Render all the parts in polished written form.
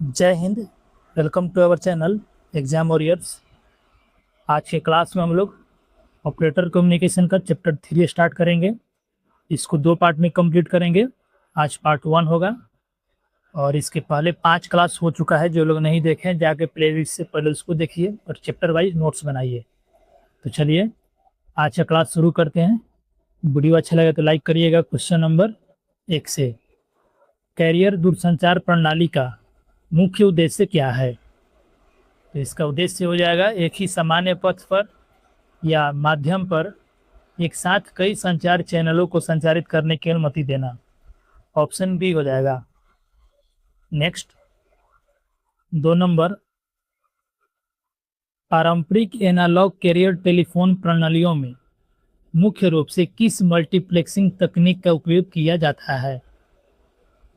जय Hind. Welcome to our channel exam warriors. आज के क्लास में हम लोग ऑपरेटर कम्युनिकेशन का चैप्टर 3 स्टार्ट करेंगे। इसको 2 पार्ट में कंप्लीट करेंगे। आज पार्ट 1 होगा और इसके पहले 5 क्लास हो चुका है। जो लोग नहीं देखे हैं जाके प्लेलिस्ट से पहले उसको देखिए और चैप्टर वाइज नोट्स बनाइए। तो चलिए आज का क्लास शुरू करते हैं। वीडियो अच्छा लगे तो लाइक करिएगा। क्वेश्चन नंबर 1 से, कैरियर दूरसंचार प्रणाली का मुख्य उद्देश्य क्या है? तो इसका उद्देश्य हो जाएगा एक ही सामान्य पथ पर या माध्यम पर एक साथ कई संचार चैनलों को संचारित करने की अनुमति देना। ऑप्शन बी हो जाएगा। नेक्स्ट 2 नंबर, पारंपरिक एनालॉग कैरियर टेलीफोन प्रणालियों में मुख्य रूप से किस मल्टीप्लेक्सिंग तकनीक का उपयोग किया जाता है?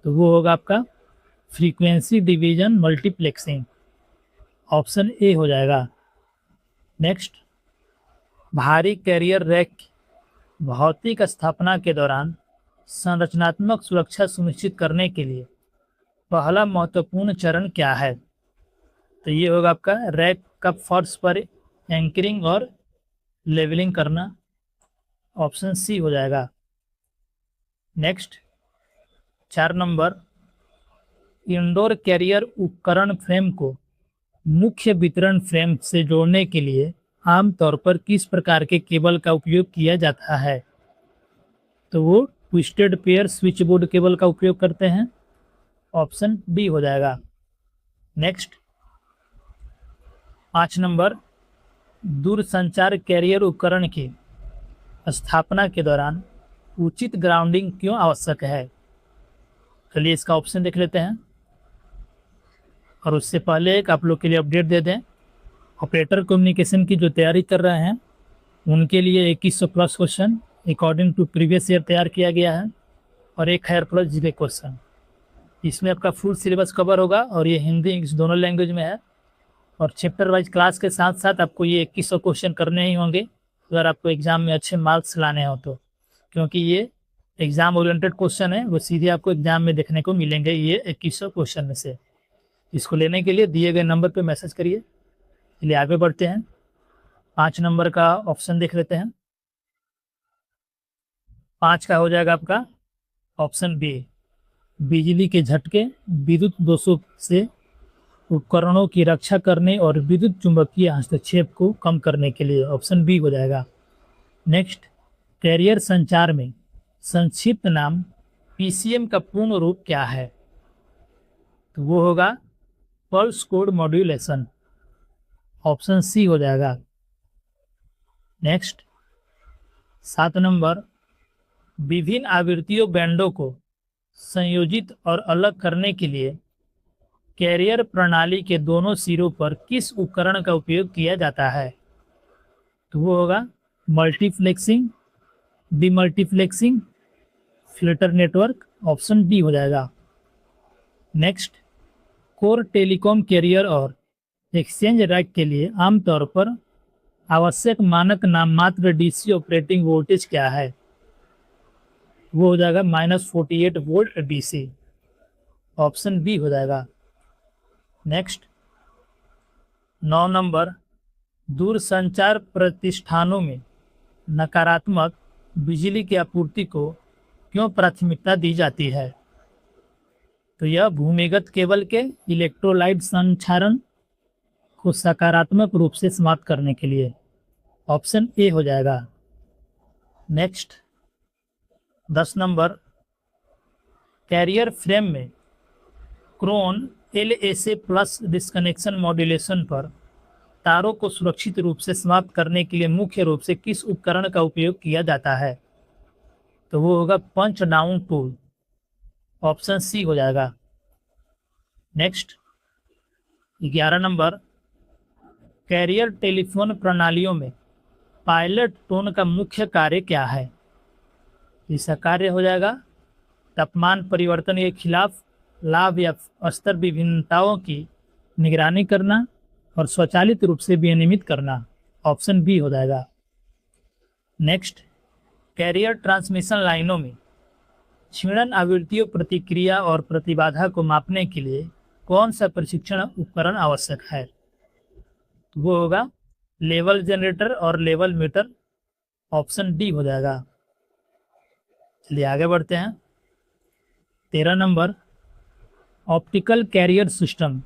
तो वो होगा आपका frequency division multiplexing. Option A हो जाएगा। नेक्स्ट, भारी कैरियर रैक भौतिक स्थापना के दौरान संरचनात्मक सुरक्षा सुनिश्चित करने के लिए पहला महत्वपूर्ण चरण क्या है? तो ये होगा आपका रैक का फर्श पर एंकरिंग और लेवलिंग करना। ऑप्शन सी हो जाएगा। नेक्स्ट 4 नंबर, इंडोर कैरियर उपकरण फ्रेम को मुख्य वितरण फ्रेम से जोड़ने के लिए आमतौर पर किस प्रकार के केबल का उपयोग किया जाता है? तो वो twisted pair switch board cable का उपयोग करते हैं। ऑप्शन बी हो जाएगा। नेक्स्ट 5 नंबर, दूरसंचार कैरियर उपकरण की स्थापना के दौरान उचित ग्राउंडिंग क्यों आवश्यक है? चलिए इसका ऑप्शन देख लेते हैं। और उससे पहले एक आप लोग के लिए अपडेट दे दें, ऑपरेटर कम्युनिकेशन की जो तैयारी कर रहे हैं उनके लिए 2100 plus question according to previous year तैयार किया गया है और 1000 प्लस जीके क्वेश्चन। इसमें आपका फुल सिलेबस कवर होगा और ये हिंदी इंग्लिश दोनों लैंग्वेज में है। और चैप्टर वाइज क्लास के साथ साथ आपको ये 2100 क्वेश्चन करने ही होंगे अगर आपको एग्जाम में अच्छे मार्क्स लाने हो तो, क्योंकि ये एग्जाम ओरिएंटेड क्वेश्चन है, वो सीधे आपको एग्जाम में देखने को मिलेंगे ये 2100 क्वेश्चन में से। इसको लेने के लिए दिए गए नंबर पे मैसेज करिए। चलिए आगे बढ़ते हैं। 5 नंबर का ऑप्शन देख लेते हैं। 5 का हो जाएगा आपका ऑप्शन बी, बिजली के झटके विद्युत दोषों से उपकरणों की रक्षा करने और विद्युत चुंबकीय हस्तक्षेप को कम करने के लिए। ऑप्शन बी हो जाएगा। नेक्स्ट, कैरियर संचार में संक्षिप्त नाम पीसीएम का पूर्ण रूप क्या है? तो वो होगा pulse code modulation. Option C हो जाएगा। नेक्स्ट 7 नंबर, विभिन्न आवृत्तियों बैंडों को संयोजित और अलग करने के लिए कैरियर प्रणाली के दोनों सिरों पर किस उपकरण का उपयोग किया जाता है? तो वो होगा multiplexing, demultiplexing, filter network. Option D हो जाएगा। नेक्स्ट, कोर टेलीकॉम कैरियर और एक्सचेंज रैक के लिए आमतौर पर आवश्यक मानक नाममात्र डीसी ऑपरेटिंग वोल्टेज क्या है? वो हो जाएगा -48 वोल्ट डीसी। ऑप्शन बी हो जाएगा। नेक्स्ट 9 नंबर, दूरसंचार प्रतिष्ठानों में नकारात्मक बिजली की आपूर्ति को क्यों प्राथमिकता दी जाती है? तो यह भूमिगत केबल के इलेक्ट्रोलाइट संचारण को सकारात्मक रूप से समाप्त करने के लिए। ऑप्शन ए हो जाएगा। नेक्स्ट 10 नंबर, कैरियर फ्रेम में क्रोन LSA प्लस डिस्कनेक्शन मॉड्यूलेशन पर तारों को सुरक्षित रूप से समाप्त करने के लिए मुख्य रूप से किस उपकरण का उपयोग किया जाता है? तो वो होगा punch down tool. Option C हो जाएगा। नेक्स्ट 11 नंबर, कैरियर टेलीफोन प्रणालियों में पायलट टोन का मुख्य कार्य क्या है? इसका कार्य हो जाएगा तापमान परिवर्तन के खिलाफ लाभ या स्तर विभिन्नताओं की निगरानी करना और स्वचालित रूप से विनियमित करना। ऑप्शन बी हो जाएगा। नेक्स्ट, कैरियर ट्रांसमिशन लाइनों में क्षीणन आवृत्तियों प्रतिक्रिया और प्रतिबाधा को मापने के लिए कौन सा प्रशिक्षण उपकरण आवश्यक है? तो वो होगा लेवल जनरेटर और लेवल मीटर, ऑप्शन डी हो जाएगा। चलिए आगे बढ़ते हैं। 13 नंबर, ऑप्टिकल कैरियर सिस्टम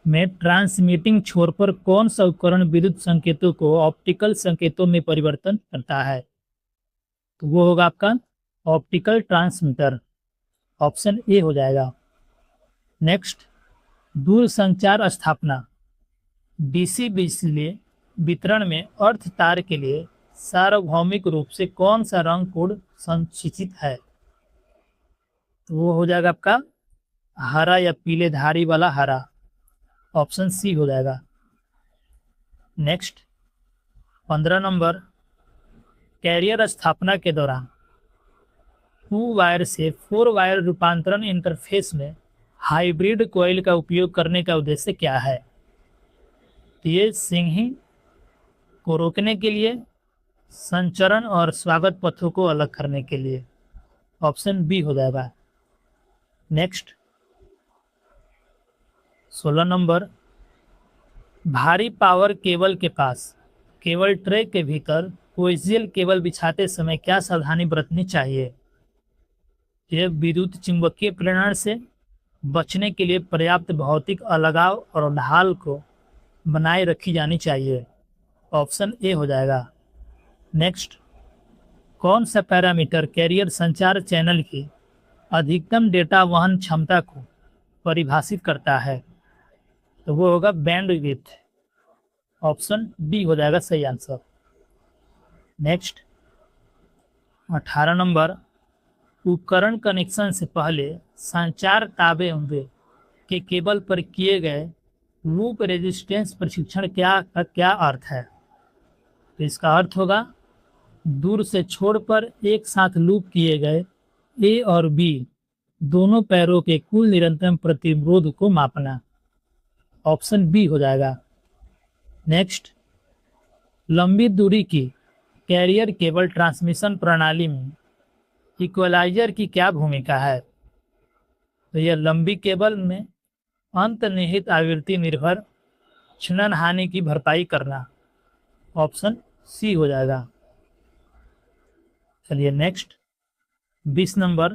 में ट्रांसमिटिंग छोर पर कौन सा उपकरण विद्युत संकेतों को ऑप्टिकल संकेतों में परिवर्तन करता है? तो वो होगा आपका ऑप्टिकल ट्रांसमीटर, ऑप्शन ए हो जाएगा। नेक्स्ट, दूरसंचार स्थापना डीसी बिजली वितरण में अर्थ तार के लिए सार्वभौमिक रूप से कौन सा रंग कोड संचित है? तो वो हो जाएगा आपका हरा या पीले धारी वाला हरा, ऑप्शन सी हो जाएगा। नेक्स्ट 15 नंबर, कैरियर स्थापना के दौरान 2 वायर से 4 वायर रूपांतरण इंटरफेस में हाइब्रिड कॉइल का उपयोग करने का उद्देश्य क्या है? तो ये सिंहिंग को रोकने के लिए, संचरण और स्वागत पथों को अलग करने के लिए, ऑप्शन बी हो जाएगा। नेक्स्ट 16 नंबर, भारी पावर केबल के पास केबल ट्रे के भीतर कोएक्सियल केबल बिछाते समय क्या सावधानी बरतनी चाहिए? यह विद्युत चुंबकीय प्रेरण से बचने के लिए पर्याप्त भौतिक अलगाव और ढाल को बनाए रखी जानी चाहिए, ऑप्शन ए हो जाएगा। नेक्स्ट, कौन सा पैरामीटर कैरियर संचार चैनल की अधिकतम डेटा वहन क्षमता को परिभाषित करता है? तो वो होगा बैंडविड्थ, ऑप्शन डी हो जाएगा सही आंसर। नेक्स्ट 18 नंबर, उपकरण कनेक्शन से पहले संचार ताबे के केबल पर किए गए लूप रेजिस्टेंस प्रशिक्षण का क्या अर्थ है? तो इसका अर्थ होगा दूर से छोर पर एक साथ लूप किए गए ए और बी दोनों पैरों के कुल निरंतर प्रतिरोध को मापना, ऑप्शन बी हो जाएगा। नेक्स्ट, लंबी दूरी की कैरियर केबल ट्रांसमिशन प्रणाली में इक्वलाइजर की क्या भूमिका है? तो यह लंबी केबल में अंतर्निहित आवृत्ति निर्भर क्षणन हानि की भरपाई करना, ऑप्शन सी हो जाएगा। चलिए नेक्स्ट 20 नंबर,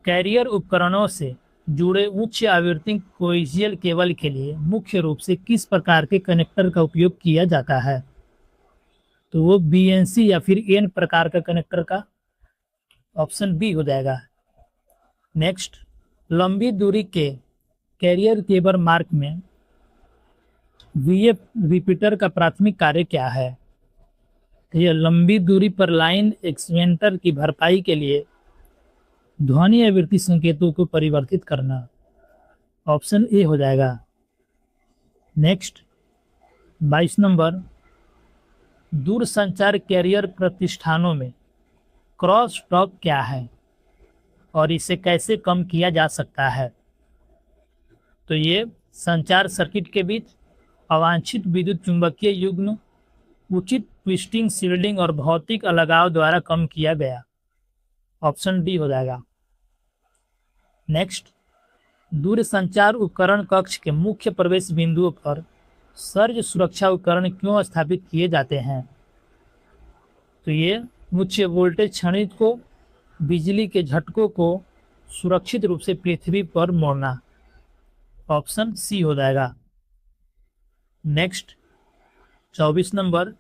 कैरियर उपकरणों से जुड़े उच्च आवृत्ति कोएक्सियल केबल के लिए मुख्य रूप से किस प्रकार के कनेक्टर का उपयोग किया जाता है? तो वो बीएनसी या फिर एन प्रकार का कनेक्टर का, ऑप्शन बी हो जाएगा। नेक्स्ट, लंबी दूरी के कैरियर केबल मार्ग में वीएफ रिपीटर का प्राथमिक कार्य क्या है? यह लंबी दूरी पर लाइन एक्सपेंटर की भरपाई के लिए ध्वनि आवृत्ति संकेतों को परिवर्तित करना, ऑप्शन ए हो जाएगा। नेक्स्ट 22 नंबर, दूरसंचार कैरियर प्रतिष्ठानों में क्रॉस टॉक क्या है और इसे कैसे कम किया जा सकता है? तो ये संचार सर्किट के बीच अवांछित विद्युत चुंबकीय युग्म उचित ट्विस्टिंग, शील्डिंग और भौतिक अलगाव द्वारा कम किया गया, ऑप्शन डी हो जाएगा। नेक्स्ट, दूरसंचार उपकरण कक्ष के मुख्य प्रवेश बिंदुओं पर सर्ज सुरक्षा उपकरण क्यों स्थापित किए जाते हैं? तो ये उच्च वोल्टेज क्षणिक को बिजली के झटकों को सुरक्षित रूप से पृथ्वी पर मोड़ना, ऑप्शन सी हो जाएगा। नेक्स्ट 24 नंबर,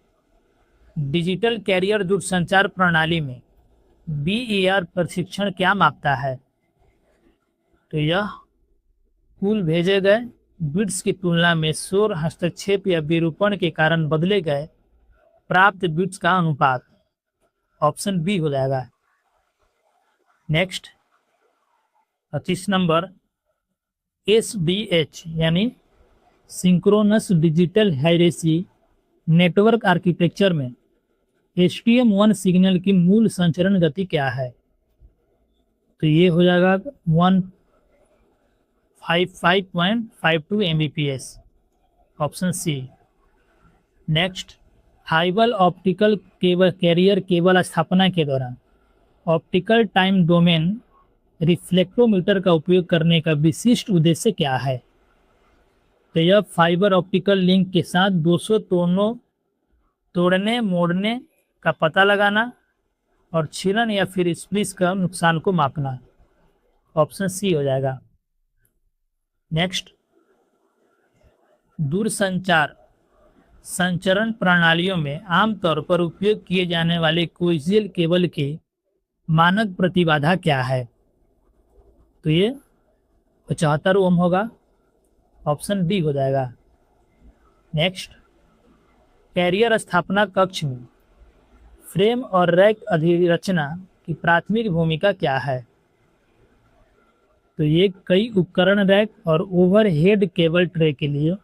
डिजिटल कैरियर दूरसंचार प्रणाली में बीईआर प्रशिक्षण क्या मापता है? तो यह कुल भेजे गए बिट्स की तुलना में शोर, हस्तक्षेप या विरूपण के कारण बदले गए प्राप्त बिट्स का अनुपात, ऑप्शन बी हो जाएगा। नेक्स्ट 25 नंबर, एसडीएच यानी सिंक्रोनस डिजिटल हायरेसी नेटवर्क आर्किटेक्चर में STM1 सिग्नल की मूल संचरण गति क्या है? तो ये हो जाएगा 155.52 Mbps, ऑप्शन सी। नेक्स्ट, हाइबल ऑप्टिकल केबल कैरियर केबल स्थापना के दौरान ऑप्टिकल टाइम डोमेन रिफ्लेक्टोमीटर का उपयोग करने का विशिष्ट उद्देश्य क्या है? तो यह फाइबर ऑप्टिकल लिंक के साथ 200 तोड़ने मोड़ने का पता लगाना और छीलन या फिर स्प्लिस का नुकसान को मापना। ऑप्शन सी हो जाएगा। नेक्स्ट, दूरसंचार संचरण प्रणालियों में आमतौर पर उपयोग किए जाने वाले कोएक्सियल केबल की मानक प्रतिबाधा क्या है? तो ये 75 ओम होगा। ऑप्शन डी हो जाएगा। नेक्स्ट, कैरियर स्थापना कक्ष में फ्रेम और रैक अधिरचना की प्राथमिक भूमिका क्या है? तो ये कई उपकरण रैक और ओवरहेड केबल ट्रे के लिए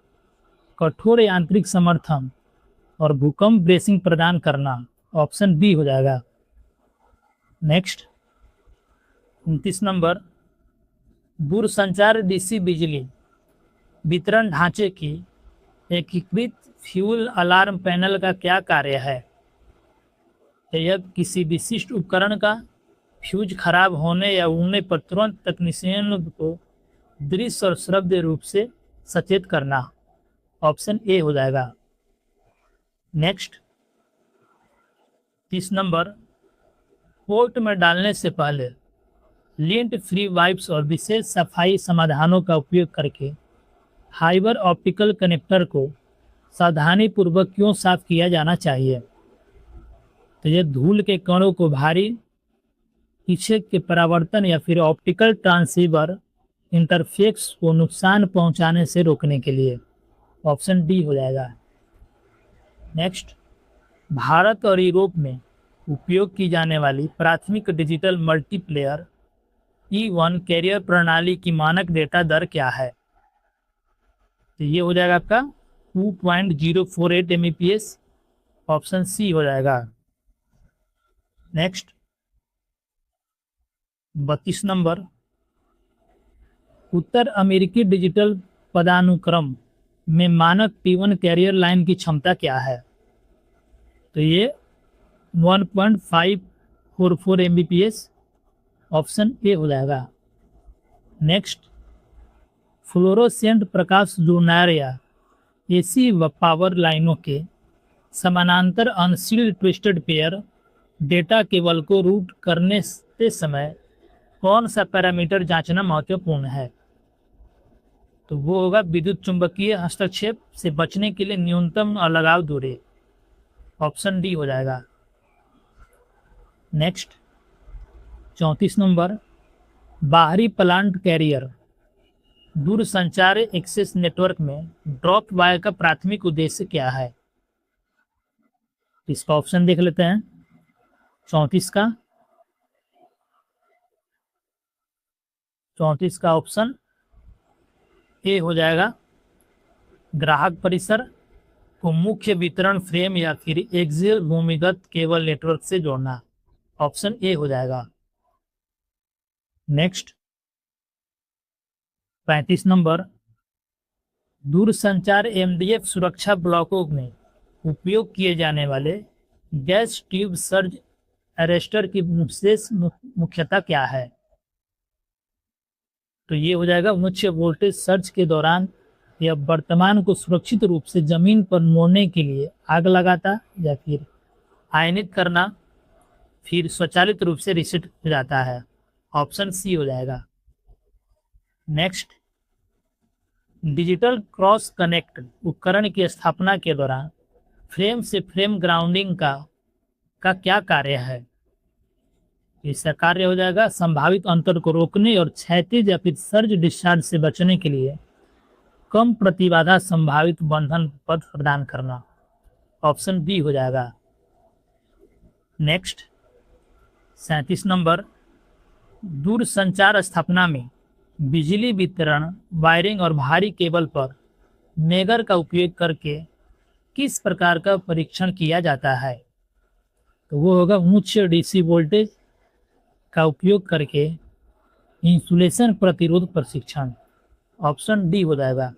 कठोर यांत्रिक समर्थन और भूकंप ब्रेसिंग प्रदान करना। ऑप्शन बी हो जाएगा। नेक्स्ट, 29 नंबर, दूरसंचार डीसी बिजली वितरण ढांचे की एकीकृत फ्यूल अलार्म पैनल का क्या कार्य है? तो यह किसी विशिष्ट उपकरण का फ्यूज खराब होने या उड़ने पर तुरंत तकनीशियन को दृश्य और श्रव्य रूप से सचेत करना। ऑप्शन ए हो जाएगा। नेक्स्ट, 30 नंबर, पोर्ट में डालने से पहले लिंट फ्री वाइप्स और विशेष सफाई समाधानों का उपयोग करके फाइबर ऑप्टिकल कनेक्टर को सावधानीपूर्वक क्यों साफ किया जाना चाहिए? तो यह धूल के कणों को भारी पीछे के परावर्तन या फिर ऑप्टिकल ट्रांसीवर इंटरफेस को नुकसान पहुंचाने से रोकने के लिए। ऑप्शन डी हो जाएगा। नेक्स्ट, भारत और यूरोप में उपयोग की जाने वाली प्राथमिक डिजिटल मल्टीप्लेयर E1 कैरियर प्रणाली की मानक डेटा दर क्या है? तो ये हो जाएगा आपका 2.048 Mbps। ऑप्शन सी हो जाएगा। नेक्स्ट, 32 नंबर, उत्तर अमेरिकी डिजिटल पदानुक्रम में मानक P1 कैरियर लाइन की क्षमता क्या है? तो ये 1.544 Mbps। ऑप्शन ए हो जाएगा। नेक्स्ट, फ्लोरोसेंट प्रकाश जोनार या एसी व पावर लाइनों के समानांतर unsealed twisted pair data cable को रूट करने के समय कौन सा पैरामीटर जांचना महत्वपूर्ण है? तो वो होगा विद्युत चुंबकीय हस्तक्षेप से बचने के लिए न्यूनतम अलगाव दूरी। ऑप्शन डी हो जाएगा। नेक्स्ट, 34 नंबर, बाहरी प्लांट कैरियर दूरसंचार एक्सेस नेटवर्क में ड्रॉप वायर का प्राथमिक उद्देश्य क्या है? इसका ऑप्शन देख लेते हैं। 34 का ऑप्शन ए हो जाएगा। ग्राहक परिसर को मुख्य वितरण फ्रेम या फिर एक्सियल भूमिगत केबल नेटवर्क से जोड़ना। ऑप्शन ए हो जाएगा। नेक्स्ट, 35 नंबर, दूरसंचार MDF सुरक्षा ब्लॉकों में उपयोग किए जाने वाले गैस ट्यूब सर्ज अरेस्टर की विशेष मुख्यता क्या है? तो ये हो जाएगा उच्च वोल्टेज सर्ज के दौरान यह वर्तमान को सुरक्षित रूप से जमीन पर मोड़ने के लिए आग लगाता या फिर आयनित करना, फिर स्वचालित रूप से रीसेट हो जाता है। ऑप्शन सी हो जाएगा। नेक्स्ट, डिजिटल क्रॉस कनेक्ट उपकरण की स्थापना के दौरान फ्रेम से फ्रेम ग्राउंडिंग का क्या कार्य है? इसका कार्य हो जाएगा संभावित अंतर को रोकने और क्षैतिज या फिर सर्ज डिस्चार्ज से बचने के लिए कम प्रतिबाधा संभावित बंधन पद प्रदान करना। ऑप्शन बी हो जाएगा। नेक्स्ट, 37 नंबर, दूरसंचार स्थापना में बिजली वितरण वायरिंग और भारी केबल पर मेगर का उपयोग करके किस प्रकार का परीक्षण किया जाता है? तो वो होगा उच्च डीसी वोल्टेज का उपयोग करके इंसुलेशन प्रतिरोध परीक्षण। ऑप्शन डी हो जाएगा।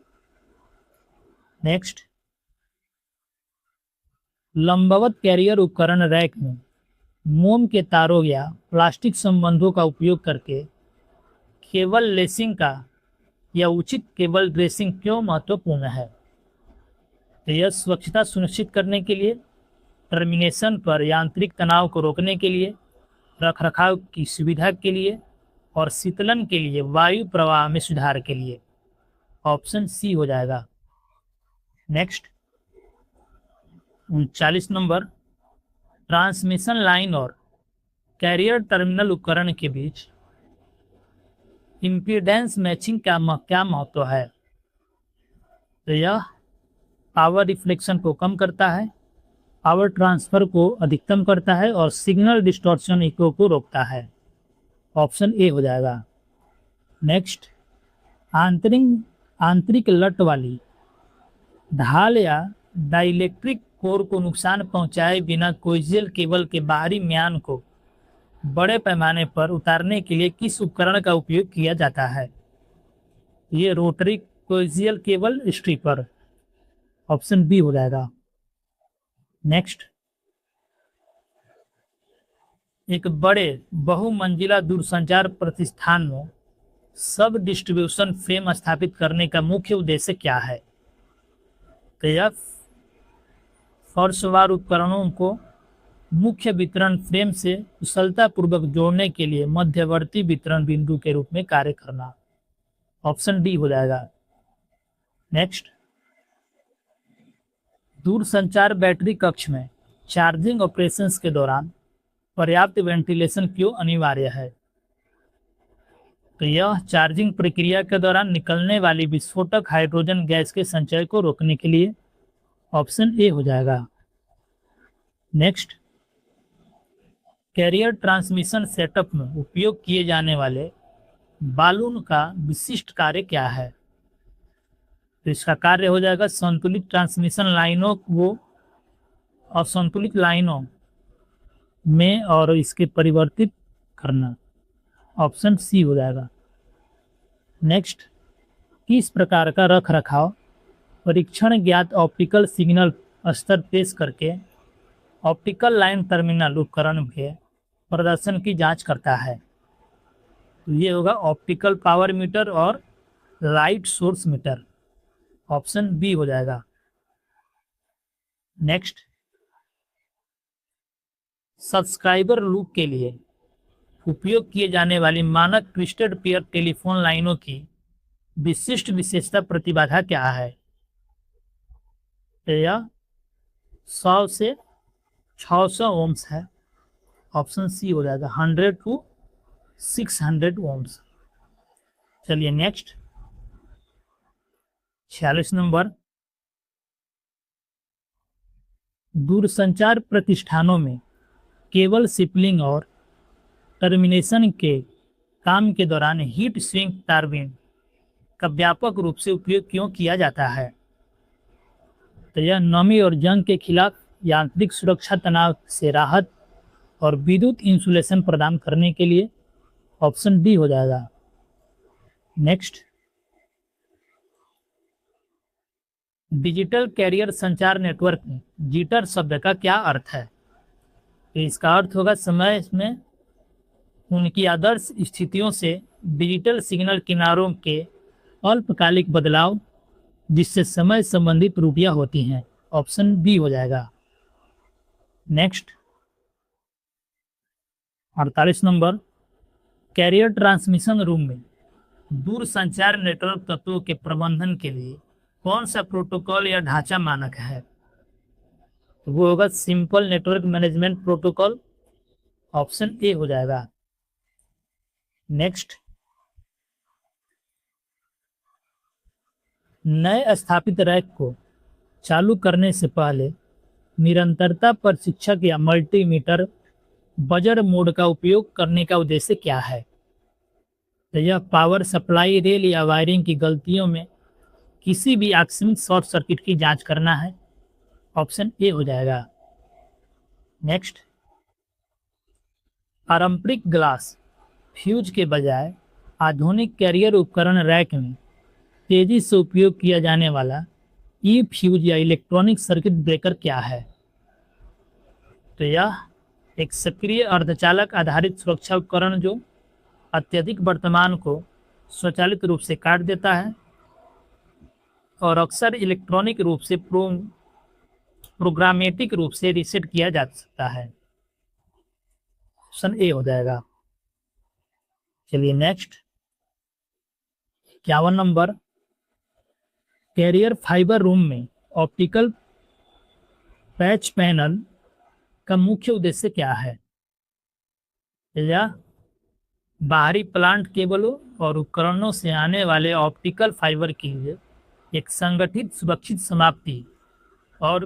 नेक्स्ट, लंबवत कैरियर उपकरण रैक में मोम के तारों या प्लास्टिक संबंधों का उपयोग करके केबल लेसिंग का या उचित केबल ड्रेसिंग क्यों महत्वपूर्ण है? तो यह स्वच्छता सुनिश्चित करने के लिए, टर्मिनेशन पर यांत्रिक तनाव को रोकने के लिए, रखरखाव की सुविधा के लिए और शीतलन के लिए, वायु प्रवाह में सुधार के लिए। ऑप्शन सी हो जाएगा। नेक्स्ट 39 नंबर, ट्रांसमिशन लाइन और कैरियर टर्मिनल उपकरण के बीच इम्पीडेंस मैचिंग क्या महत्व है? तो यह पावर रिफ्लेक्शन को कम करता है, पावर ट्रांसफर को अधिकतम करता है और सिग्नल डिस्टॉर्शन इको को रोकता है। ऑप्शन ए हो जाएगा। नेक्स्ट, आंतरिक लट वाली ढाल या डाइलेक्ट्रिक कोर को नुकसान पहुंचाए बिना कोएक्सियल केबल के बाहरी म्यान को बड़े पैमाने पर उतारने के लिए किस उपकरण का उपयोग किया जाता है? ये rotary coaxial cable stripper. Option B हो जाएगा। नेक्स्ट, एक बड़े बहुमंजिला दूरसंचार प्रतिष्ठान में सब डिस्ट्रीब्यूशन फ्रेम स्थापित करने का मुख्य उद्देश्य क्या है? तो यह फर्शवार उपकरणों को मुख्य वितरण फ्रेम से कुशलतापूर्वक जोड़ने के लिए मध्यवर्ती वितरण बिंदु के रूप में कार्य करना। ऑप्शन डी हो जाएगा। नेक्स्ट, दूरसंचार बैटरी कक्ष में चार्जिंग ऑपरेशंस के दौरान पर्याप्त वेंटिलेशन क्यों अनिवार्य है? तो यह चार्जिंग प्रक्रिया के दौरान निकलने वाली विस्फोटक हाइड्रोजन गैस के संचय को रोकने के लिए। ऑप्शन ए हो जाएगा। नेक्स्ट, कैरियर ट्रांसमिशन सेटअप में उपयोग किए जाने वाले बालून का विशिष्ट कार्य क्या है? तो इसका कार्य हो जाएगा संतुलित ट्रांसमिशन लाइनों को असंतुलित लाइनों में और इसके परिवर्तित करना। ऑप्शन सी हो जाएगा। नेक्स्ट, किस प्रकार का रख रखाव परीक्षण ज्ञात ऑप्टिकल सिग्नल स्तर पेश करके ऑप्टिकल लाइन टर्मिनल उपकरण के प्रदर्शन की जांच करता है? तो ये होगा ऑप्टिकल पावर मीटर और light source meter. Option B हो जाएगा। नेक्स्ट, सब्सक्राइबर लूप के लिए उपयोग किए जाने वाली मानक ट्विस्टेड पेयर टेलीफोन लाइनों की विशिष्ट विशेषता प्रतिबाधा क्या है? यह 100 से 600 ओम्स है। ऑप्शन सी हो जाएगा 100 to 600 ओम्स। चलिए नेक्स्ट 46 नंबर, दूरसंचार प्रतिष्ठानों में केबल सिपलिंग और टर्मिनेशन के काम के दौरान हीट स्विंग टारबाइन का व्यापक रूप से उपयोग क्यों किया जाता है? तो यह नमी और जंग के खिलाफ यांत्रिक सुरक्षा, तनाव से राहत और विद्युत इंसुलेशन प्रदान करने के लिए। ऑप्शन डी हो जाएगा। नेक्स्ट, डिजिटल कैरियर संचार नेटवर्क में जिटर शब्द का क्या अर्थ है? तो इसका अर्थ होगा समय में उनकी आदर्श स्थितियों से डिजिटल सिग्नल किनारों के अल्पकालिक बदलाव जिससे समय संबंधी त्रुटियां होती हैं। ऑप्शन बी हो जाएगा। Next 48 number, carrier transmission room में दूर संचार नेटवर्क तत्वों के प्रबंधन के लिए कौन सा प्रोटोकॉल या ढांचा मानक है? तो वो होगा simple network management protocol. Option A हो जाएगा। नेक्स्ट, नए स्थापित रैक को चालू करने से पहले निरंतरता प्रशिक्षक या मल्टीमीटर बजर मोड का उपयोग करने का उद्देश्य क्या है? तो यह पावर सप्लाई रेल या वायरिंग की गलतियों में किसी भी आकस्मिक शॉर्ट सर्किट की जांच करना है। ऑप्शन ए हो जाएगा। नेक्स्ट, पारंपरिक ग्लास फ्यूज के बजाय आधुनिक कैरियर उपकरण रैक में तेजी से उपयोग किया जाने वाला ई फ्यूज या इलेक्ट्रॉनिक सर्किट ब्रेकर क्या है? तो यह एक सक्रिय अर्धचालक आधारित सुरक्षा उपकरण जो अत्यधिक वर्तमान को स्वचालित रूप से काट देता है और अक्सर इलेक्ट्रॉनिक रूप से प्रोग्रामेटिक रूप से रीसेट किया जा सकता है। ऑप्शन ए हो जाएगा। चलिए next 51 number, carrier fibre room में ऑप्टिकल पैच पैनल का मुख्य उद्देश्य क्या है? या बाहरी प्लांट केबलों और उपकरणों से आने वाले ऑप्टिकल फाइबर की एक संगठित सुरक्षित समाप्ति और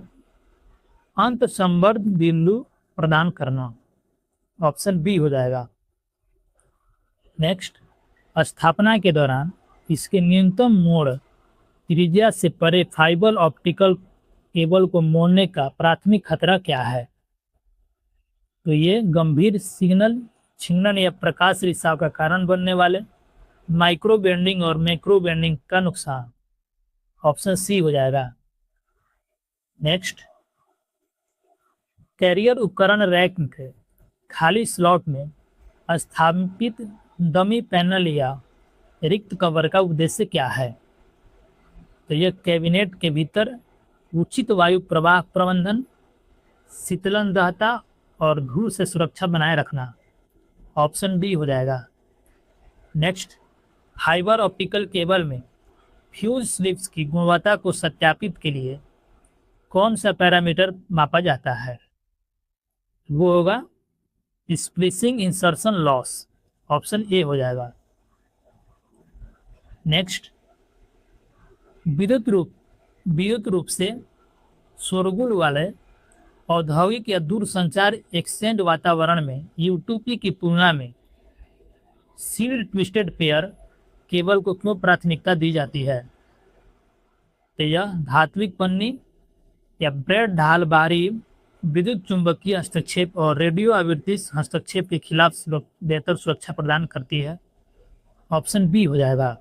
अंत संबद्ध बिंदु प्रदान करना। ऑप्शन बी हो जाएगा। नेक्स्ट, स्थापना के दौरान इसके न्यूनतम मोड़ त्रिज्या से परे फाइबर ऑप्टिकल केबल को मोड़ने का प्राथमिक खतरा क्या है? तो ये गंभीर सिग्नल छीनन या प्रकाश रिसाव का कारण बनने वाले माइक्रो बेंडिंग और मैक्रो बेंडिंग का नुकसान। ऑप्शन सी हो जाएगा। नेक्स्ट, कैरियर उपकरण रैक के खाली स्लॉट में स्थापित डमी पैनल या रिक्त कवर का उद्देश्य क्या है? तो यह कैबिनेट के भीतर उचित वायु प्रवाह प्रबंधन, शीतलन दहता और धूल से सुरक्षा बनाए रखना। ऑप्शन डी हो जाएगा। नेक्स्ट, फाइबर ऑप्टिकल केबल में फ्यूज स्लिप्स की गुणवत्ता को सत्यापित के लिए कौन सा पैरामीटर मापा जाता है? वो होगा splicing insertion loss. Option A हो जाएगा। नेक्स्ट, विद्युत रूप से शोरगुल वाले औद्योगिक या दूरसंचार एक्सचेंज वातावरण में यूटीपी की तुलना में सील्ड ट्विस्टेड पेयर केबल को क्यों प्राथमिकता दी जाती है? तो यह धात्विक पन्नी या ब्रेड ढाल बाहरी विद्युत चुंबकीय हस्तक्षेप और रेडियो आवृत्ति हस्तक्षेप के खिलाफ बेहतर सुरक्षा प्रदान करती है। ऑप्शन बी हो जाएगा।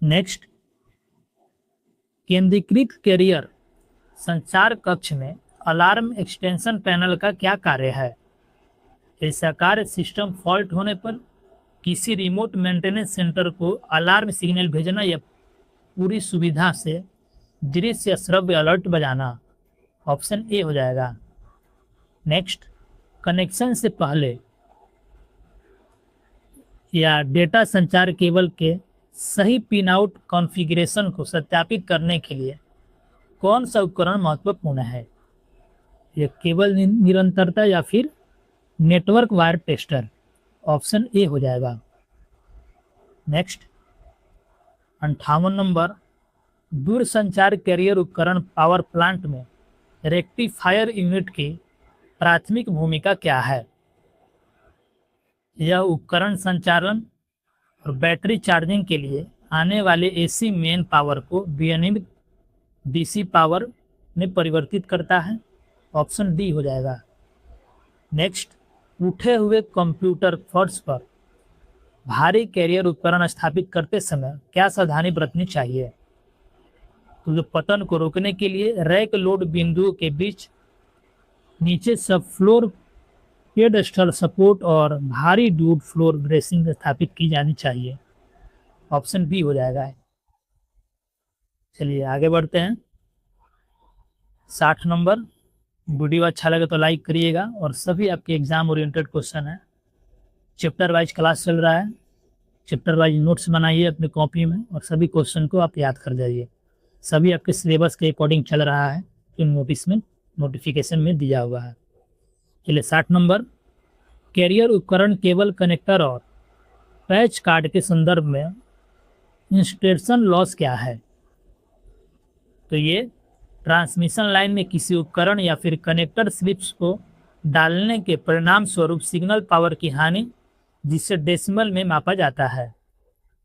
नेक्स्ट, केंद्रीकृत कैरियर संचार कक्ष में अलार्म एक्सटेंशन पैनल का क्या कार्य है? ऐसा कार्य सिस्टम फॉल्ट होने पर किसी रिमोट मेंटेनेंस सेंटर को अलार्म सिग्नल भेजना या पूरी सुविधा से दृश्य या श्रव्य अलर्ट बजाना। ऑप्शन ए हो जाएगा। नेक्स्ट, कनेक्शन से पहले या डेटा संचार केबल के सही पिन आउट कॉन्फ़िगरेशन को सत्यापित करने के लिए कौन सा उपकरण महत्वपूर्ण है? यह केबल निरंतरता या फिर network wire tester. Option A हो जाएगा। नेक्स्ट 58 नंबर, दूरसंचार कैरियर उपकरण पावर प्लांट में रेक्टिफायर यूनिट की प्राथमिक भूमिका क्या है? यह उपकरण संचालन और बैटरी चार्जिंग के लिए आने वाले एसी मेन पावर को विनियमित डीसी पावर में परिवर्तित करता है। ऑप्शन डी हो जाएगा। नेक्स्ट, उठे हुए कंप्यूटर फर्श पर भारी कैरियर उपकरण स्थापित करते समय क्या सावधानी बरतनी चाहिए? तो जो पतन को रोकने के लिए रैक लोड बिंदुओं के बीच नीचे सब फ्लोर पेडस्टल सपोर्ट और भारी डूड फ्लोर ब्रेसिंग स्थापित की जानी चाहिए। ऑप्शन बी हो जाएगा। चलिए आगे बढ़ते हैं। 60 नंबर, वीडियो अच्छा लगे तो लाइक करिएगा और सभी आपके एग्जाम ओरिएंटेड क्वेश्चन है। चैप्टर वाइज क्लास चल रहा है, चैप्टर वाइज नोट्स बनाइए अपने कॉपी में और सभी क्वेश्चन को आप याद कर जाइए। सभी आपके सिलेबस के अकॉर्डिंग चल रहा है, इन नोटिस में नोटिफिकेशन में दिया हुआ है। चलिए 60 नंबर, कैरियर उपकरण केबल कनेक्टर और पैच कार्ड के संदर्भ में इंस्ट्रेशन लॉस क्या है? तो ये ट्रांसमिशन लाइन में किसी उपकरण या फिर कनेक्टर स्लिप्स को डालने के परिणाम स्वरूप सिग्नल पावर की हानि, जिसे डेसिमल में मापा जाता है।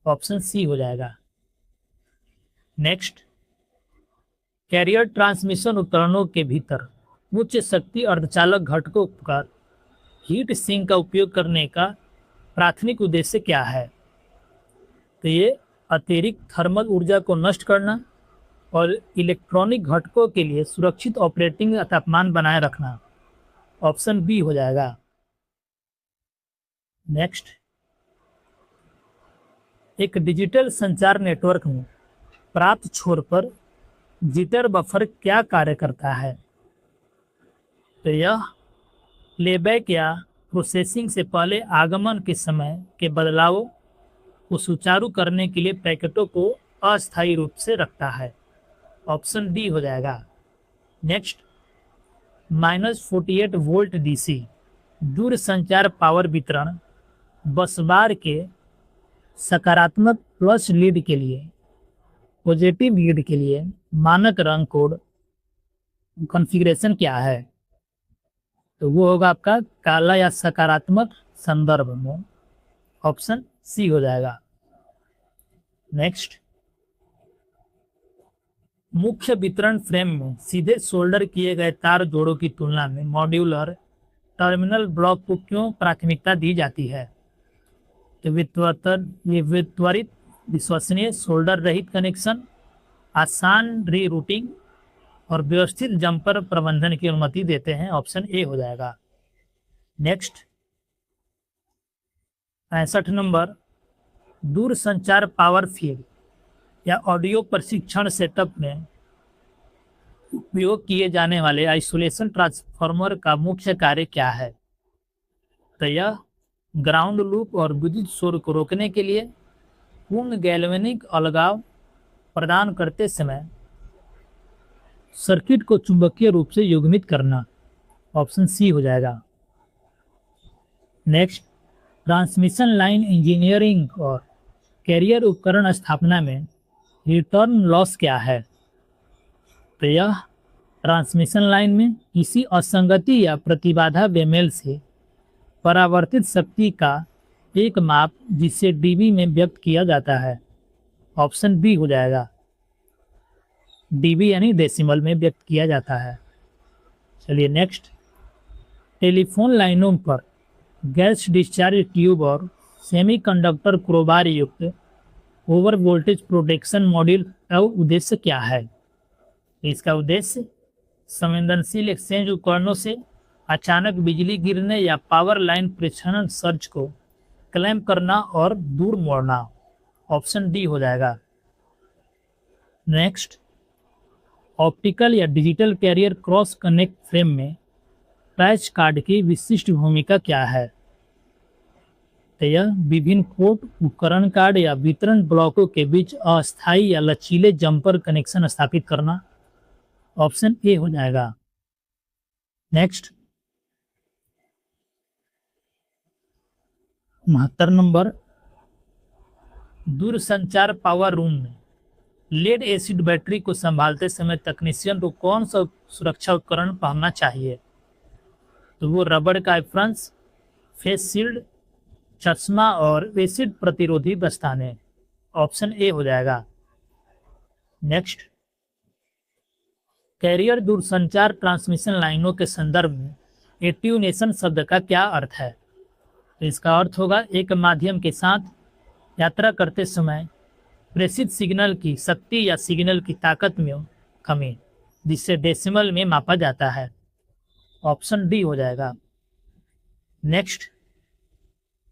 ऑप्शन सी हो जाएगा। नेक्स्ट, कैरियर ट्रांसमिशन उपकरणों के भीतर उच्च शक्ति अर्धचालक घटकों पर हीट सिंक का उपयोग करने का प्राथमिक उद्देश्य क्या है? तो ये अतिरिक्त थर्मल ऊर्जा को नष्ट करना और इलेक्ट्रॉनिक घटकों के लिए सुरक्षित ऑपरेटिंग तापमान बनाए रखना। ऑप्शन बी हो जाएगा। नेक्स्ट, एक डिजिटल संचार नेटवर्क में प्राप्त छोर पर जिटर बफर क्या कार्य करता है? तो यह प्लेबैक या प्रोसेसिंग से पहले आगमन के समय के बदलावों को सुचारू करने के लिए पैकेटों को अस्थायी रूप से रखता है। ऑप्शन डी हो जाएगा। नेक्स्ट, -48 वोल्ट डीसी दूर संचार पावर वितरण बस बार के सकारात्मक प्लस लीड के लिए पॉजिटिव लीड के लिए मानक रंग कोड कॉन्फ़िगरेशन क्या है? तो वो होगा आपका काला या सकारात्मक संदर्भ में। ऑप्शन सी हो जाएगा। नेक्स्ट, मुख्य वितरण फ्रेम में सीधे सोल्डर किए गए तार जोड़ों की तुलना में मॉड्यूलर टर्मिनल ब्लॉक को क्यों प्राथमिकता दी जाती है? तो त्वरित विश्वसनीय सोल्डर रहित कनेक्शन, आसान रीरूटिंग और व्यवस्थित जंपर प्रबंधन की अनुमति देते हैं। ऑप्शन ए हो जाएगा। नेक्स्ट, 65 नंबर, दूर संचार पावर फीड या ऑडियो प्रशिक्षण सेटअप में उपयोग किए जाने वाले आइसोलेशन ट्रांसफार्मर का मुख्य कार्य क्या है? तो यह ग्राउंड लूप और विद्युत शोर को रोकने के लिए पूर्ण गैल्वेनिक अलगाव प्रदान करते समय सर्किट को चुंबकीय रूप से युग्मित करना। ऑप्शन सी हो जाएगा। नेक्स्ट, ट्रांसमिशन लाइन इंजीनियरिंग और कैरियर उपकरण स्थापना में रिटर्न लॉस क्या है? तो यह ट्रांसमिशन लाइन में किसी असंगति या प्रतिबाधा बेमेल से परावर्तित शक्ति का एक माप जिसे डीबी में व्यक्त किया जाता है। ऑप्शन बी हो जाएगा। डीबी यानी डेसिमल में व्यक्त किया जाता है। चलिए नेक्स्ट, टेलीफोन लाइनों पर गैस डिस्चार्ज ट्यूब और सेमीकंडक्टर क्रोबार युक्त ओवर वोल्टेज प्रोटेक्शन मॉड्यूल का उद्देश्य क्या है? इसका उद्देश्य संवेदनशील एक्सचेंज उपकरणों से अचानक बिजली गिरने या पावर लाइन प्रेक्षण सर्ज को क्लैंप करना और दूर मोड़ना। ऑप्शन डी हो जाएगा। नेक्स्ट, ऑप्टिकल या digital carrier cross connect frame में पैच कार्ड की विशिष्ट भूमिका क्या है? तो यह विभिन्न पोर्ट उपकरण कार्ड या वितरण ब्लॉकों के बीच अस्थायी या लचीले जंपर कनेक्शन स्थापित करना। ऑप्शन ए हो जाएगा। नेक्स्ट, 72 नंबर, दूरसंचार पावर रूम में लेड एसिड बैटरी को संभालते समय तकनीशियन को कौन सा सुरक्षा उपकरण पहनना चाहिए? तो वो रबड़ का एप्रन्स, फेस शील्ड, चश्मा और एसिड प्रतिरोधी दस्ताने। ऑप्शन ए हो जाएगा। नेक्स्ट, कैरियर दूरसंचार ट्रांसमिशन लाइनों के संदर्भ में एट्यूनेशन शब्द का क्या अर्थ है? तो इसका अर्थ होगा एक माध्यम के साथ यात्रा करते समय प्रेषित सिग्नल की शक्ति या सिग्नल की ताकत में कमी, जिसे डेसिमल में मापा जाता है। ऑप्शन डी हो जाएगा। नेक्स्ट,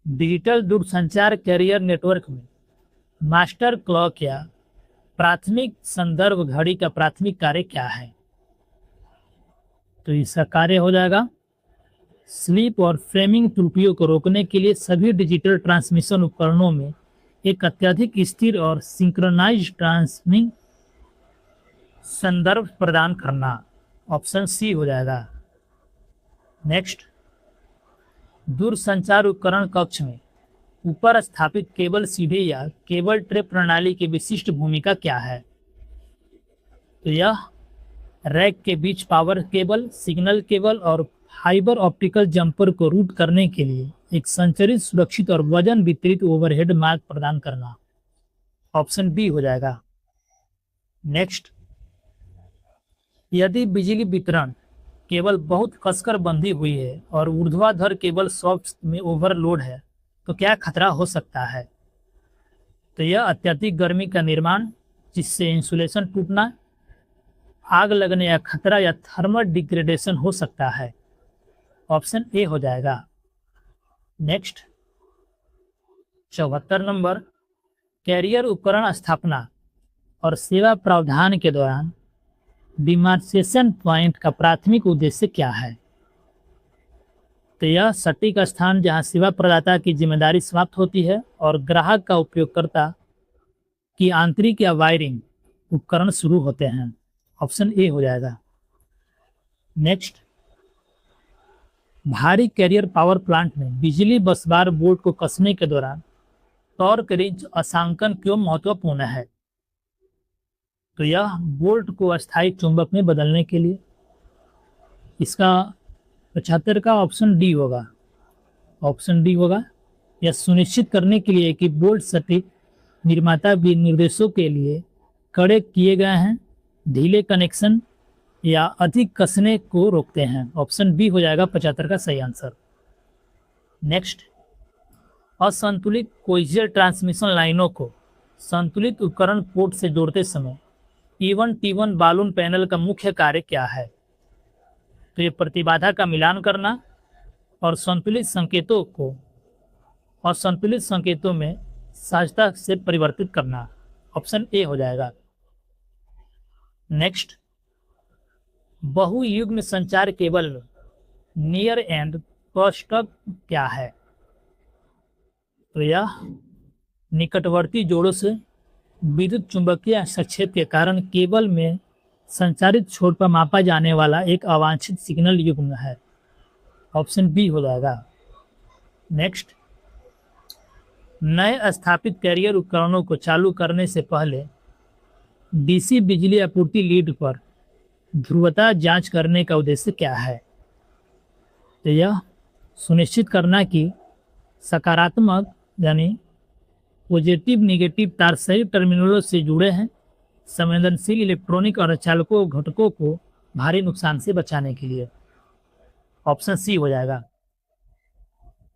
डिजिटल दूरसंचार कैरियर नेटवर्क में मास्टर क्लॉक या प्राथमिक संदर्भ घड़ी का प्राथमिक कार्य क्या है? तो इसका कार्य हो जाएगा स्लीप और फ्रेमिंग त्रुटियों को रोकने के लिए सभी डिजिटल ट्रांसमिशन उपकरणों में एक अत्यधिक स्थिर और सिंक्रोनाइज्ड ट्रांसमिंग संदर्भ प्रदान करना। ऑप्शन सी हो जाएगा। नेक्स्ट, दूरसंचार उपकरण कक्ष में ऊपर स्थापित केबल सीढ़ी या केबल ट्रे प्रणाली की विशिष्ट भूमिका क्या है? तो यह रैक के बीच पावर केबल, सिग्नल केबल और फाइबर ऑप्टिकल जंपर को रूट करने के लिए एक संचरित, सुरक्षित और वजन वितरित ओवरहेड मार्ग प्रदान करना। ऑप्शन बी हो जाएगा। नेक्स्ट, यदि बिजली वितरण केबल बहुत कसकर बंधी हुई है और ऊर्ध्वाधर केबल सॉफ्ट में ओवरलोड है तो क्या खतरा हो सकता है? तो यह अत्यधिक गर्मी का निर्माण, जिससे इंसुलेशन टूटना, आग लगने या खतरा या थर्मल डिग्रेडेशन हो सकता है। ऑप्शन ए हो जाएगा। नेक्स्ट, 74 नंबर, कैरियर उपकरण स्थापना और सेवा प्रावधान के दौरान डिमार्केशन पॉइंट का प्राथमिक उद्देश्य क्या है? तो यह सटीक स्थान जहां सेवा प्रदाता की जिम्मेदारी समाप्त होती है और ग्राहक का उपयोगकर्ता की आंतरिक या वायरिंग उपकरण शुरू होते हैं। ऑप्शन ए हो जाएगा। नेक्स्ट, भारी कैरियर पावर प्लांट में बिजली बसबार बोर्ड को कसने के दौरान टॉर्क रिंच अंशांकन क्यों महत्वपूर्ण है? तो यह बोल्ट को अस्थायी चुंबक में बदलने के लिए। इसका 75 का ऑप्शन डी होगा। ऑप्शन डी होगा। यह सुनिश्चित करने के लिए कि बोल्ट सटीक निर्माता भी निर्देशों के लिए कड़े किए गए हैं, ढीले कनेक्शन या अधिक कसने को रोकते हैं। ऑप्शन बी हो जाएगा 75 का सही आंसर। नेक्स्ट, असंतुलित कोएक्सियल ट्रांसमिशन लाइनों को संतुलित उपकरण पोर्ट से जोड़ते समय E1 T1 बालून पैनल का मुख्य कार्य क्या है? तो ये प्रतिबाधा का मिलान करना और संतुलित संकेतों को असंतुलित संकेतों में सहजता से परिवर्तित करना। ऑप्शन ए हो जाएगा। नेक्स्ट, बहुयुग्म संचार केबल में नियर एंड कोष्ठक क्या है? तो यह निकटवर्ती जोड़ों से विद्युत चुंबकीय हस्तक्षेप के कारण केबल में संचारित छोर पर मापा जाने वाला एक अवांछित सिग्नल युग्म है। ऑप्शन बी हो जाएगा। नेक्स्ट, नए स्थापित कैरियर उपकरणों को चालू करने से पहले डीसी बिजली आपूर्ति लीड पर ध्रुवता जांच करने का उद्देश्य क्या है? तो यह सुनिश्चित करना कि सकारात्मक यानी पॉजिटिव निगेटिव तार सही टर्मिनलों से जुड़े हैं, संवेदनशील इलेक्ट्रॉनिक और चालकों घटकों को भारी नुकसान से बचाने के लिए। ऑप्शन सी हो जाएगा।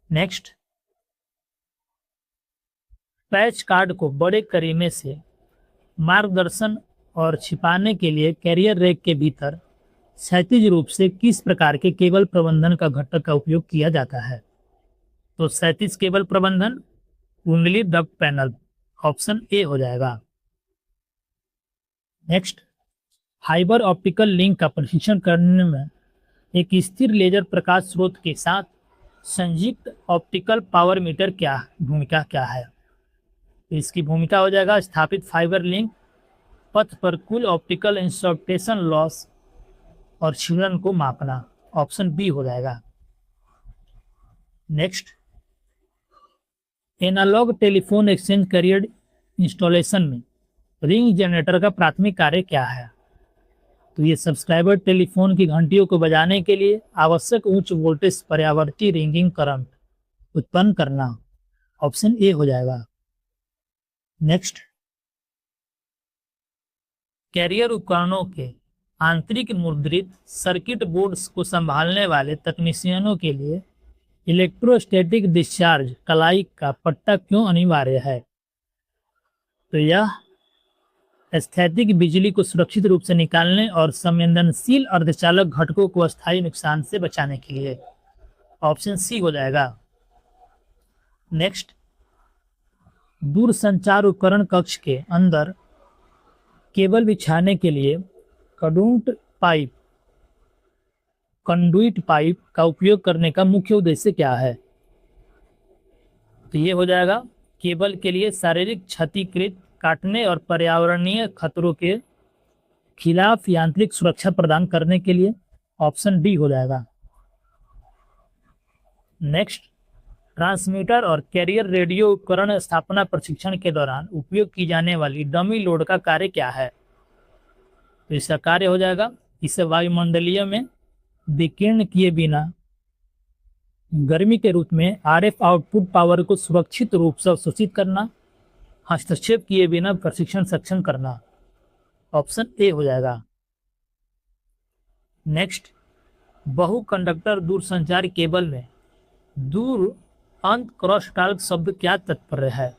नेक्स्ट, पैच कार्ड को बड़े करीने से मार्गदर्शन और छिपाने के लिए कैरियर रैक के भीतर क्षैतिज रूप से किस प्रकार के केबल प्रबंधन का घटक का उपयोग किया जाता है? तो क्षैतिज केबल प्रबंधन कुंडली डक्ट पैनल। ऑप्शन ए हो जाएगा। नेक्स्ट, फाइबर ऑप्टिकल लिंक का परीक्षण करने में एक स्थिर लेजर प्रकाश स्रोत के साथ संयुक्त ऑप्टिकल पावर मीटर क्या भूमिका क्या है? तो इसकी भूमिका हो जाएगा स्थापित फाइबर लिंक पथ पर कुल ऑप्टिकल इंसर्टेशन लॉस और क्षीणन को मापना। ऑप्शन बी हो जाएगा। Next, analogue telephone exchange carrier installation में रिंग जनरेटर का प्राथमिक कार्य क्या है? तो ये सब्सक्राइबर टेलीफोन की घंटियों को बजाने के लिए आवश्यक उच्च वोल्टेज पर्यावर्ती रिंगिंग करंट उत्पन्न करना। ऑप्शन ए हो जाएगा। नेक्स्ट, कैरियर उपकरणों के आंतरिक मुद्रित सर्किट बोर्ड्स को संभालने वाले तकनीशियनों के लिए इलेक्ट्रोस्टैटिक डिस्चार्ज कलाई का पट्टा क्यों अनिवार्य है? तो यह स्थैतिक बिजली को सुरक्षित रूप से निकालने और संवेदनशील अर्धचालक घटकों को अस्थायी नुकसान से बचाने के लिए। ऑप्शन सी हो जाएगा। नेक्स्ट, दूरसंचार उपकरण कक्ष के अंदर केबल बिछाने के लिए कंडुइट पाइप का उपयोग करने का मुख्य उद्देश्य क्या है? तो ये हो जाएगा केबल के लिए शारीरिक क्षतिकृत काटने और पर्यावरणीय खतरों के खिलाफ यांत्रिक सुरक्षा प्रदान करने के लिए। ऑप्शन डी हो जाएगा। नेक्स्ट, ट्रांसमीटर और कैरियर रेडियो उपकरण स्थापना प्रशिक्षण के दौरान उपयोग की जाने वाली डमी लोड का कार्य क्या है? तो इसका कार्य हो जाएगा इसे वायुमंडलीय में विकीर्ण किए बिना गर्मी के रूप में आरएफ आउटपुट पावर को सुरक्षित रूप से अवशोषित करना, हस्तक्षेप किए बिना प्रशिक्षण सक्षम करना। ऑप्शन ए हो जाएगा। नेक्स्ट, बहु कंडक्टर दूरसंचार केबल में दूर अंत क्रॉस टॉल्क शब्द क्या तात्पर्य है?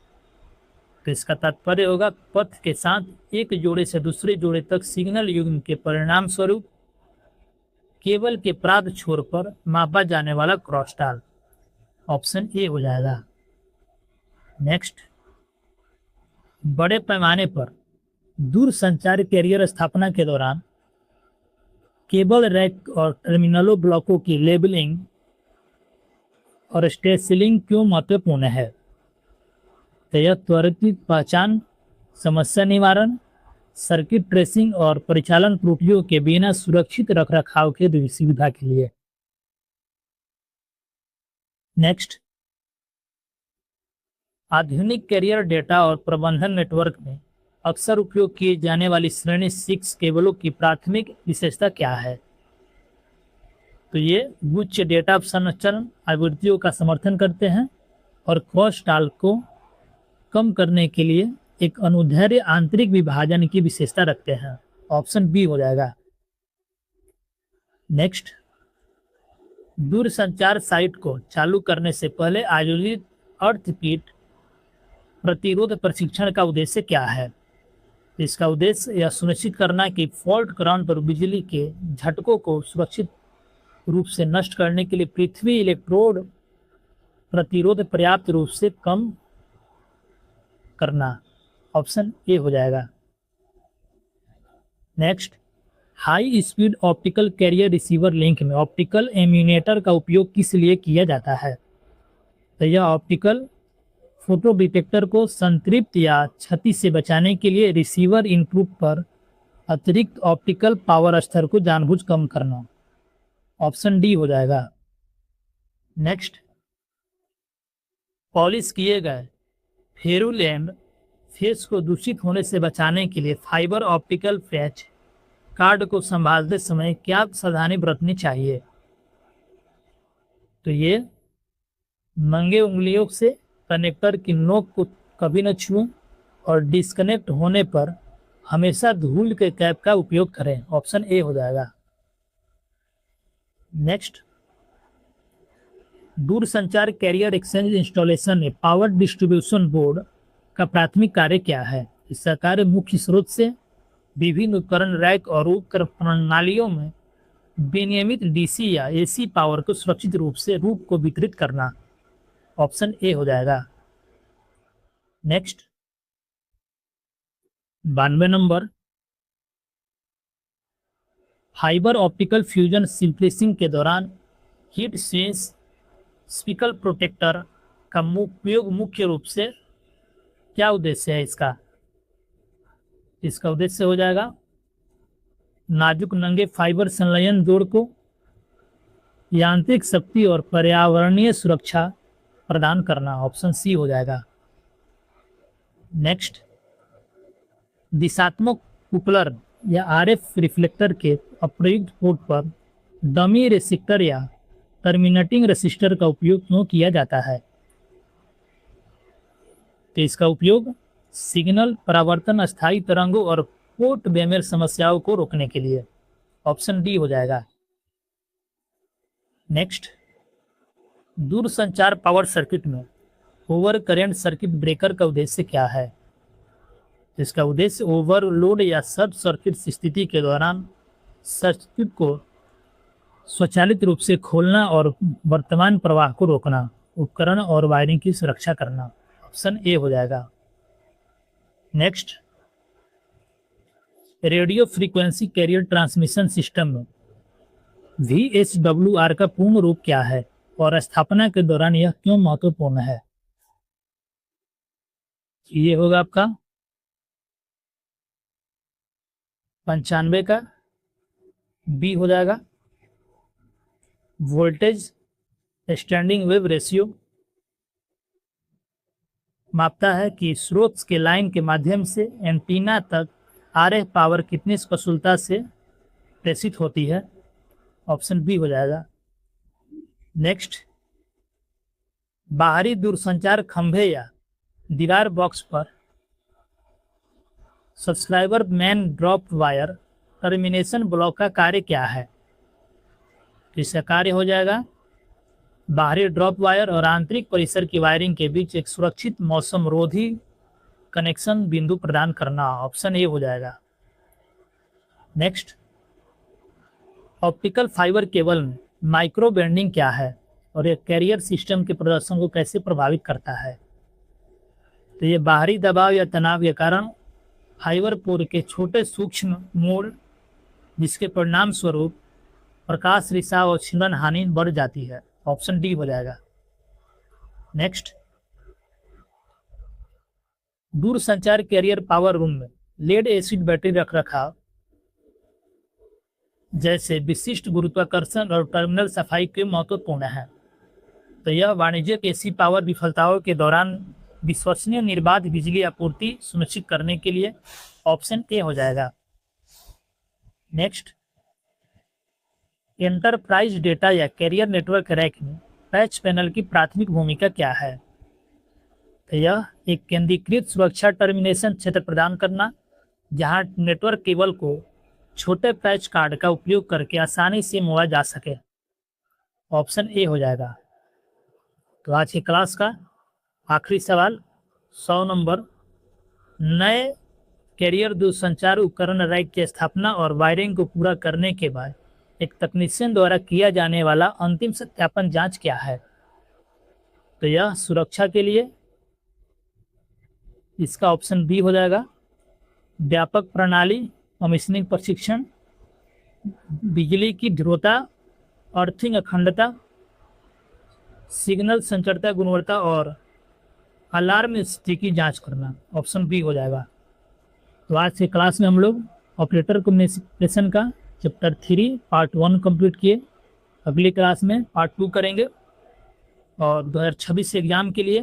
तो इसका तात्पर्य होगा पथ के साथ एक जोड़े से दूसरे जोड़े तक सिग्नल युग्म के परिणाम स्वरूप केबल के प्राप्त छोर पर मापा जाने वाला क्रॉस टॉल्क। ऑप्शन ए हो जाएगा। नेक्स्ट, बड़े पैमाने पर दूर संचार कैरियर स्थापना के दौरान केबल रैक और टर्मिनलों ब्लॉकों की लेबलिंग और स्टेसिलिंग क्यों महत्वपूर्ण है? तो यह त्वरित पहचान, समस्या निवारण, सर्किट ट्रेसिंग और परिचालन त्रुटियों के बिना सुरक्षित रखरखाव की सुविधा के लिए। नेक्स्ट, आधुनिक कैरियर डेटा और प्रबंधन नेटवर्क में अक्सर उपयोग किए जाने वाली श्रेणी 6 केबलों की प्राथमिक विशेषता क्या है? तो ये उच्च डेटा संचरण आवृत्तियों का समर्थन करते हैं और क्रॉस टॉक को कम करने के लिए एक अनुदैर्ध्य आंतरिक विभाजन की विशेषता रखते हैं। ऑप्शन बी हो जाएगा। नेक्स्ट, दूरसंचार साइट को चालू करने से पहले आयोजित अर्थक्वेक प्रतिरोध प्रशिक्षण का उद्देश्य क्या है? इसका उद्देश्य यह सुनिश्चित करना कि फॉल्ट ग्राउंड पर बिजली के झटकों को सुरक्षित रूप से नष्ट करने के लिए पृथ्वी इलेक्ट्रोड प्रतिरोध पर्याप्त रूप से कम करना। ऑप्शन ए हो जाएगा। Next, high speed optical carrier receiver link में ऑप्टिकल एम्यूनेटर का उपयोग किस लिए किया जाता है? तो यह ऑप्टिकल फोटो डिटेक्टर को संतृप्त या क्षति से बचाने के लिए रिसीवर इनपुट पर अतिरिक्त ऑप्टिकल पावर स्तर को जानबूझ कम करना। ऑप्शन डी हो जाएगा। नेक्स्ट, पॉलिश किए गए फेरुलैंड फेस को दूषित होने से बचाने के लिए फाइबर ऑप्टिकल पैच कार्ड को संभालते समय क्या सावधानी बरतनी चाहिए? तो ये नंगे उंगलियों से कनेक्टर की नोक को कभी न छुएं और डिस्कनेक्ट होने पर हमेशा धूल के कैप का उपयोग करें। ऑप्शन ए हो जाएगा। नेक्स्ट, दूरसंचार कैरियर एक्सचेंज इंस्टॉलेशन में पावर डिस्ट्रीब्यूशन बोर्ड का प्राथमिक कार्य क्या है? इसका कार्य मुख्य स्रोत से विभिन्न उपकरण रैक और उपकरण प्रणालियों में विनियमित डीसी या एसी पावर को सुरक्षित रूप को वितरित करना। ऑप्शन ए हो जाएगा। Next, 92 number, fibre optical fusion splicing के दौरान हीट स्विच स्पिकल प्रोटेक्टर का उपयोग मुख्य रूप से क्या उद्देश्य है इसका? इसका उद्देश्य हो जाएगा नाजुक नंगे फाइबर संलयन जोड़ को यांत्रिक शक्ति और पर्यावरणीय सुरक्षा प्रदान करना। ऑप्शन सी हो जाएगा। नेक्स्ट, दिशात्मक कुपलर या आरएफ रिफ्लेक्टर के अप्रयुक्त पोर्ट पर डमी रेसिस्टर या टर्मिनेटिंग रेसिस्टर का उपयोग क्यों किया जाता है? तो इसका उपयोग सिग्नल परावर्तन, अस्थायी तरंगों और पोर्ट बेमेल समस्याओं को रोकने के लिए। ऑप्शन डी हो जाएगा। नेक्स्ट, दूरसंचार पावर सर्किट में ओवर करेंट सर्किट ब्रेकर का उद्देश्य क्या है? इसका उद्देश्य ओवरलोड या शॉर्ट सर्किट स्थिति के दौरान सर्किट को स्वचालित रूप से खोलना और वर्तमान प्रवाह को रोकना, उपकरण और वायरिंग की सुरक्षा करना। ऑप्शन ए हो जाएगा। Next, radio frequency carrier transmission system में VHWR का पूर्ण रूप क्या है और स्थापना के दौरान यह क्यों महत्वपूर्ण है? ये होगा आपका 95 का बी हो जाएगा। वोल्टेज स्टैंडिंग वेव रेशियो मापता है कि स्रोत के लाइन के माध्यम से एंटीना तक आरएफ पावर कितनी कुशलता से प्रेषित होती है। ऑप्शन बी हो जाएगा। नेक्स्ट, बाहरी दूरसंचार खंभे या दीवार बॉक्स पर subscriber man drop wire termination block का कार्य क्या है? इसका कार्य हो जाएगा बाहरी ड्रॉप वायर और आंतरिक परिसर की वायरिंग के बीच एक सुरक्षित मौसम रोधी कनेक्शन बिंदु प्रदान करना। ऑप्शन ए हो जाएगा। नेक्स्ट, ऑप्टिकल फाइबर केबल में माइक्रो बेंडिंग क्या है और यह कैरियर सिस्टम के प्रदर्शन को कैसे प्रभावित करता है? तो ये बाहरी दबाव या तनाव के कारण फाइबर पोर के छोटे सूक्ष्म मोड़, जिसके परिणाम स्वरूप प्रकाश रिसाव और छिद्रण हानि बढ़ जाती है। ऑप्शन डी हो जाएगा। नेक्स्ट, दूर संचार कैरियर पावर रूम में लेड एसिड बैटरी रख रखाव जैसे विशिष्ट गुरुत्वाकर्षण और टर्मिनल सफाई के महत्वपूर्ण है। तो यह वाणिज्यिक एसी पावर विफलताओं के दौरान विश्वसनीय निर्बाध बिजली आपूर्ति सुनिश्चित करने के लिए ऑप्शन ए हो जाएगा। नेक्स्ट, एंटरप्राइज डेटा या कैरियर नेटवर्क रैक में पैच पैनल की प्राथमिक भूमिका क्या है? तो यह एक केंद्रीकृत सुरक्षा टर्मिनेशन क्षेत्र प्रदान करना, जहां नेटवर्क केबल को छोटे पैच कार्ड का उपयोग करके आसानी से मोड़ा जा सके। ऑप्शन ए हो जाएगा। तो आज की क्लास का आखिरी सवाल 100 नंबर, नए कैरियर दूरसंचार उपकरण रैक की स्थापना और वायरिंग को पूरा करने के बाद एक तकनीशियन द्वारा किया जाने वाला अंतिम सत्यापन जांच क्या है? तो यह सुरक्षा के लिए, इसका ऑप्शन बी हो जाएगा। व्यापक प्रणाली कमीशनिंग प्रशिक्षण, बिजली की ध्रुवता, अर्थिंग अखंडता, सिग्नल संचरता गुणवत्ता और अलार्म स्थिति की जांच करना। ऑप्शन बी हो जाएगा। तो आज के क्लास में हम लोग ऑपरेटर कम्युनिकेशन का चैप्टर 3 पार्ट 1 कंप्लीट किए। अगली क्लास में पार्ट 2 करेंगे। और 2026 एग्जाम के लिए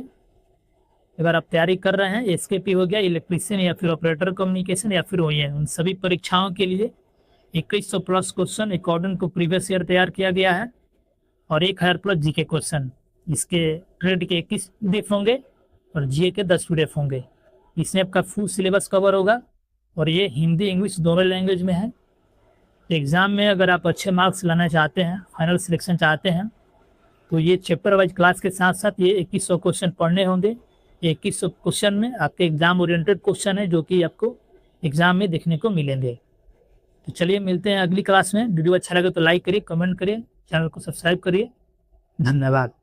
अगर आप तैयारी कर रहे हैं, एसकेपी हो गया, इलेक्ट्रीशियन या फिर ऑपरेटर कम्युनिकेशन या फिर ओईए, उन सभी परीक्षाओं के लिए 2100 plus question according to previous year तैयार किया गया है और 1000 प्लस जीके क्वेश्चन। इसके ट्रेड के 21 पीडीएफ होंगे और जीए के 10 पीडीएफ होंगे। इसमें आपका फुल सिलेबस कवर होगा और ये हिंदी इंग्लिश दोनों लैंग्वेज में है। एग्ज़ाम में अगर आप अच्छे मार्क्स लाना चाहते हैं, फाइनल सिलेक्शन चाहते हैं, तो ये चैप्टर वाइज क्लास के साथ साथ ये 2100 क्वेश्चन पढ़ने होंगे। 2100 क्वेश्चन में आपके एग्जाम ओरिएंटेड क्वेश्चन है जो कि आपको एग्जाम में देखने को मिलेंगे। तो चलिए मिलते हैं अगली क्लास में। वीडियो अच्छा लगे तो लाइक करिए, कमेंट करिए, चैनल को सब्सक्राइब करिए। धन्यवाद।